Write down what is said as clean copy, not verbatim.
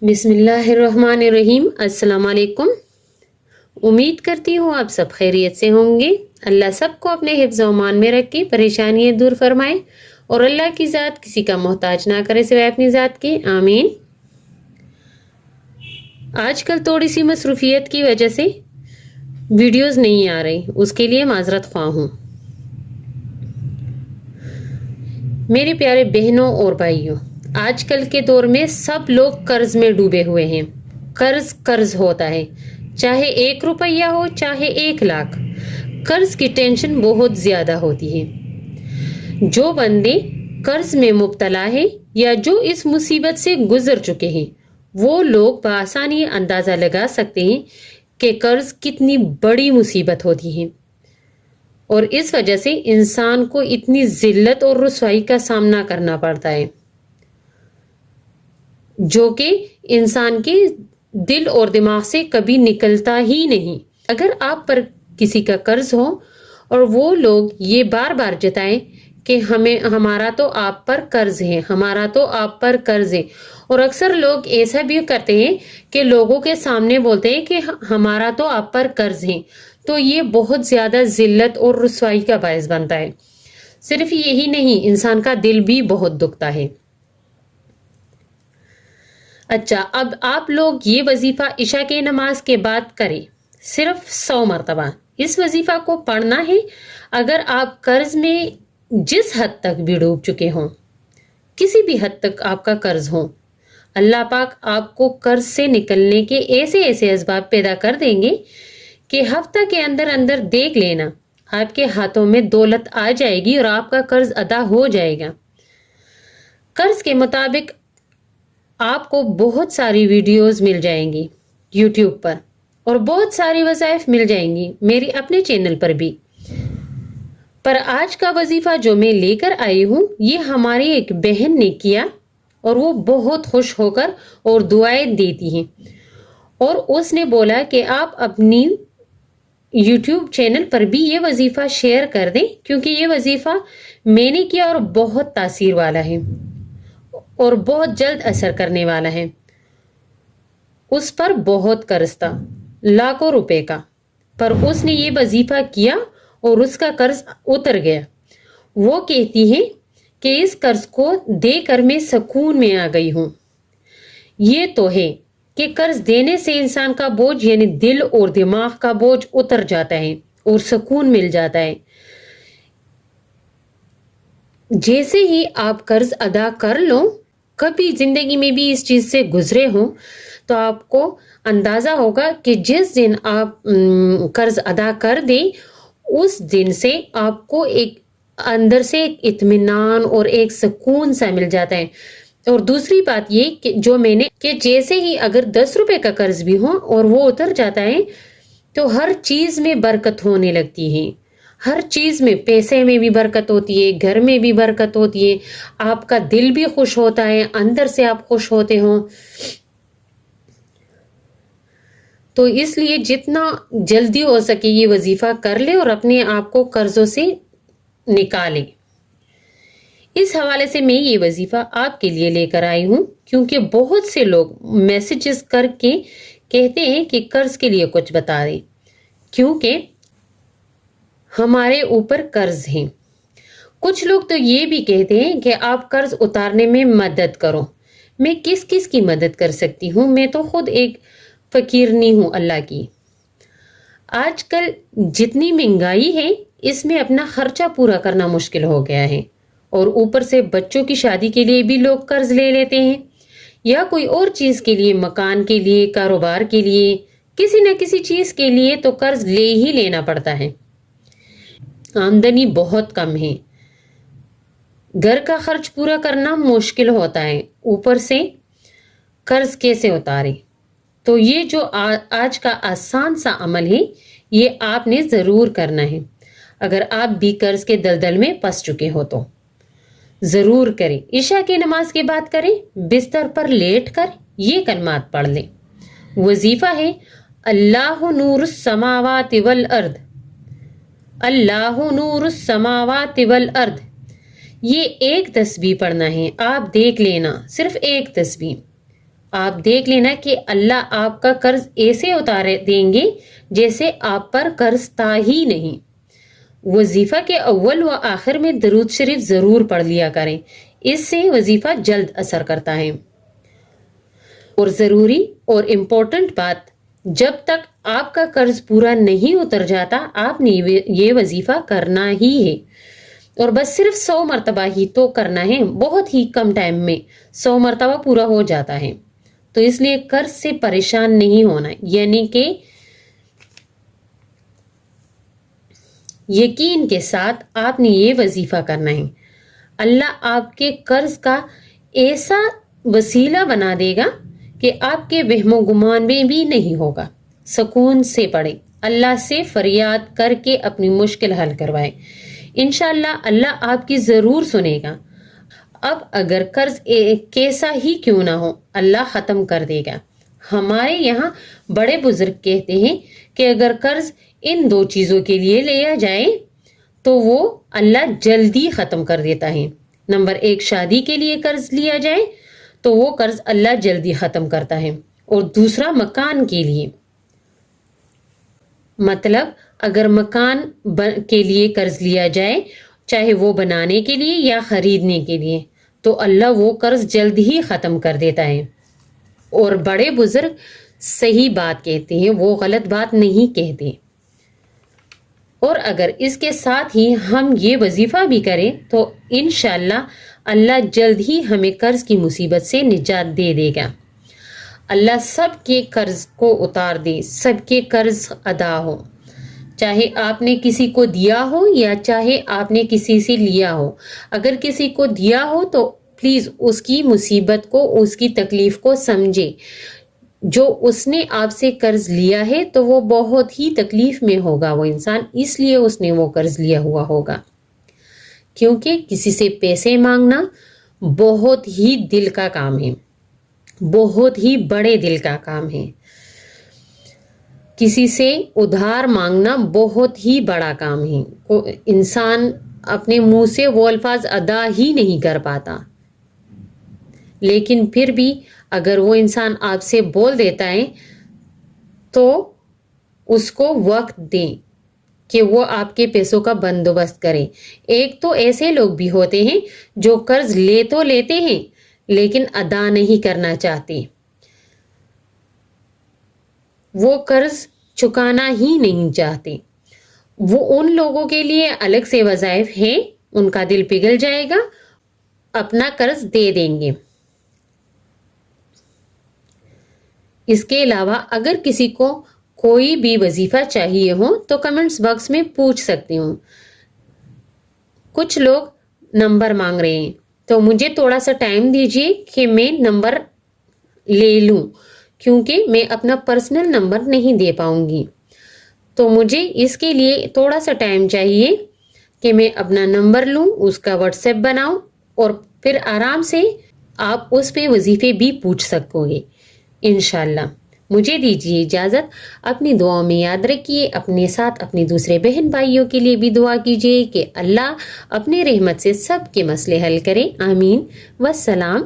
बिस्मिल्लाहिर्रहमानिर्रहीम। अस्सलाम वालेकुम। उम्मीद करती हूँ आप सब खैरियत से होंगे। अल्लाह सबको अपने हिफ्ज़ व अमान में रख के परेशानियाँ दूर फरमाए और अल्लाह की ज़ात किसी का मोहताज ना करे सिवाय अपनी ज़ात की, आमीन। आजकल थोड़ी सी मसरूफियत की वजह से वीडियोस नहीं आ रही, उसके लिए माजरत ख्वाह हूँ। मेरे प्यारे बहनों और भाइयों, आजकल के दौर में सब लोग कर्ज में डूबे हुए हैं। कर्ज कर्ज होता है, चाहे 1 रुपया हो चाहे 1 लाख। कर्ज की टेंशन बहुत ज्यादा होती है। जो बंदे कर्ज में मुब्तला है या जो इस मुसीबत से गुजर चुके हैं, वो लोग बआसानी अंदाजा लगा सकते हैं कि कर्ज कितनी बड़ी मुसीबत होती है और इस वजह से इंसान को इतनी जिल्लत और रुसवाई का सामना करना पड़ता है जो कि इंसान के दिल और दिमाग से कभी निकलता ही नहीं। अगर आप पर किसी का कर्ज हो और वो लोग ये बार बार जताएं कि हमारा तो आप पर कर्ज है, हमारा तो आप पर कर्ज है, और अक्सर लोग ऐसा भी करते हैं कि लोगों के सामने बोलते हैं कि हमारा तो आप पर कर्ज है, तो ये बहुत ज्यादा जिल्लत और रुसवाई का बायस बनता है। सिर्फ यही नहीं, इंसान का दिल भी बहुत दुखता है। अच्छा, अब आप लोग ये वजीफा इशा के नमाज के बाद करें, सिर्फ 100 मरतबा। इस वजीफा को पढ़ना है अगर आप कर्ज में जिस हद तक भी डूब चुके हों, किसी भी हद तक आपका कर्ज हो, अल्लाह पाक आपको कर्ज से निकलने के ऐसे ऐसे असबाब पैदा कर देंगे कि हफ्ता के अंदर अंदर देख लेना आपके हाथों में दौलत आ जाएगी और आपका कर्ज अदा हो जाएगा। कर्ज के मुताबिक आपको बहुत सारी वीडियोस मिल जाएंगी यूट्यूब पर और बहुत सारी वज़ाइफ मिल जाएंगी मेरी अपने चैनल पर भी। पर आज का वजीफा जो मैं लेकर आई हूँ, ये हमारी एक बहन ने किया और वो बहुत खुश होकर और दुआएं देती हैं, और उसने बोला कि आप अपनी यूट्यूब चैनल पर भी ये वजीफा शेयर कर दें, क्योंकि ये वजीफा मैंने किया और बहुत तासीर वाला है और बहुत जल्द असर करने वाला है। उस पर बहुत कर्ज था, लाखों रुपए का, पर उसने ये वजीफा किया और उसका कर्ज उतर गया। वो कहती है कि इस कर्ज को देकर मैं सुकून में आ गई हूं। ये तो है कि कर्ज देने से इंसान का बोझ यानी दिल और दिमाग का बोझ उतर जाता है और सुकून मिल जाता है। जैसे ही आप कर्ज अदा कर लो, कभी जिंदगी में भी इस चीज से गुजरे हो, तो आपको अंदाजा होगा कि जिस दिन आप कर्ज अदा कर दें, उस दिन से आपको एक अंदर से एक इत्मीनान और एक सुकून सा मिल जाता है। और दूसरी बात ये कि जो मैंने कि जैसे ही अगर 10 रुपए का कर्ज भी हो और वो उतर जाता है, तो हर चीज में बरकत होने लगती है। हर चीज में, पैसे में भी बरकत होती है, घर में भी बरकत होती है, आपका दिल भी खुश होता है, अंदर से आप खुश होते हो। तो इसलिए जितना जल्दी हो सके ये वजीफा कर ले और अपने आप को कर्जों से निकाले। इस हवाले से मैं ये वजीफा आपके लिए लेकर आई हूं, क्योंकि बहुत से लोग मैसेजेस करके कहते हैं कि कर्ज के लिए कुछ बता दें, क्योंकि हमारे ऊपर कर्ज है। कुछ लोग तो ये भी कहते हैं कि आप कर्ज उतारने में मदद करो। मैं किस किस की मदद कर सकती हूँ? मैं तो खुद एक फकीरनी हूँ अल्लाह की। आजकल जितनी महंगाई है, इसमें अपना खर्चा पूरा करना मुश्किल हो गया है, और ऊपर से बच्चों की शादी के लिए भी लोग कर्ज ले लेते हैं, या कोई और चीज के लिए, मकान के लिए, कारोबार के लिए, किसी न किसी चीज के लिए तो कर्ज ले ही लेना पड़ता है। आमदनी बहुत कम है, घर का खर्च पूरा करना मुश्किल होता है, ऊपर से कर्ज कैसे उतारे? तो ये जो आज का आसान सा अमल है, ये आपने जरूर करना है। अगर आप भी कर्ज के दलदल में फंस चुके हो तो जरूर करें। इशा की नमाज के बाद करें, बिस्तर पर लेट कर ये कलमात पढ़ लें। वजीफा है अल्लाहु नूरुस समावाति वल अर्द, अल्लाहु नूरुस समावाति वल अर्द। ये एक तस्बीह पढ़ना है, आप देख लेना, सिर्फ एक तस्बीह। آپ دیکھ لینا کہ اللہ آپ کا قرض ایسے اتار دیں گے جیسے آپ پر قرض تھا ہی نہیں۔ وظیفہ کے اول و آخر میں درود شریف ضرور پڑھ لیا کریں، اس سے وظیفہ جلد اثر کرتا ہے۔ اور ضروری اور امپورٹنٹ بات، جب تک آپ کا قرض پورا نہیں اتر جاتا آپ نے یہ وظیفہ کرنا ہی ہے، اور بس صرف 100 مرتبہ ہی تو کرنا ہے، بہت ہی کم ٹائم میں 100 مرتبہ پورا ہو جاتا ہے۔ تو اس لیے قرض سے پریشان نہیں ہونا، یعنی کہ یقین کے ساتھ آپ نے یہ وظیفہ کرنا ہے۔ اللہ آپ کے قرض کا ایسا وسیلہ بنا دے گا کہ آپ کے وہم و گمان میں بھی نہیں ہوگا۔ سکون سے پڑھیں، اللہ سے فریاد کر کے اپنی مشکل حل کروائیں، انشاءاللہ اللہ آپ کی ضرور سنے گا۔ اب اگر قرض کیسا ہی کیوں نہ ہو اللہ ختم کر دے گا۔ ہمارے یہاں بڑے بزرگ کہتے ہیں کہ اگر قرض ان 2 چیزوں کے لیے لیا جائے تو وہ اللہ جلدی ختم کر دیتا ہے۔ نمبر 1، شادی کے لیے قرض لیا جائے تو وہ قرض اللہ جلدی ختم کرتا ہے، اور دوسرا مکان کے لیے، مطلب اگر مکان کے لیے قرض لیا جائے چاہے وہ بنانے کے لیے یا خریدنے کے لیے تو اللہ وہ قرض جلد ہی ختم کر دیتا ہے۔ اور بڑے بزرگ صحیح بات کہتے ہیں، وہ غلط بات نہیں کہتے۔ اور اگر اس کے ساتھ ہی ہم یہ وظیفہ بھی کریں تو انشاءاللہ اللہ جلد ہی ہمیں قرض کی مصیبت سے نجات دے دے گا۔ اللہ سب کے قرض کو اتار دے، سب کے قرض ادا ہو، چاہے آپ نے کسی کو دیا ہو یا چاہے آپ نے کسی سے لیا ہو۔ اگر کسی کو دیا ہو تو پلیز اس کی مصیبت کو، اس کی تکلیف کو سمجھے۔ جو اس نے آپ سے قرض لیا ہے تو وہ بہت ہی تکلیف میں ہوگا وہ انسان، اس لیے اس نے وہ قرض لیا ہوا ہوگا۔ کیونکہ کسی سے پیسے مانگنا بہت ہی دل کا کام ہے، بہت ہی بڑے دل کا کام ہے۔ کسی سے ادھار مانگنا بہت ہی بڑا کام ہے، انسان اپنے منہ سے وہ الفاظ ادا ہی نہیں کر پاتا، لیکن پھر بھی اگر وہ انسان آپ سے بول دیتا ہے تو اس کو وقت دیں کہ وہ آپ کے پیسوں کا بندوبست کریں۔ ایک تو ایسے لوگ بھی ہوتے ہیں جو قرض لے تو لیتے ہیں لیکن ادا نہیں کرنا چاہتے، وہ قرض چکانا ہی نہیں چاہتے۔ وہ ان لوگوں کے لیے الگ سے وظائف ہیں، ان کا دل پگھل جائے گا، اپنا قرض دے دیں گے۔ اس کے علاوہ اگر کسی کو کوئی بھی وظیفہ چاہیے ہو تو کمنٹس باکس میں پوچھ سکتی ہوں۔ کچھ لوگ نمبر مانگ رہے ہیں تو مجھے تھوڑا سا ٹائم دیجیے کہ میں نمبر لے لوں، کیونکہ میں اپنا پرسنل نمبر نہیں دے پاؤں گی، تو مجھے اس کے لیے تھوڑا سا ٹائم چاہیے کہ میں اپنا نمبر لوں، اس کا واٹس ایپ بناؤں، اور پھر آرام سے آپ اس پہ وظیفے بھی پوچھ سکو گے انشاءاللہ۔ مجھے دیجیے اجازت، اپنی دعاؤں میں یاد رکھیے، اپنے ساتھ اپنے دوسرے بہن بھائیوں کے لیے بھی دعا کیجیے کہ اللہ اپنے رحمت سے سب کے مسئلے حل کرے، آمین، والسلام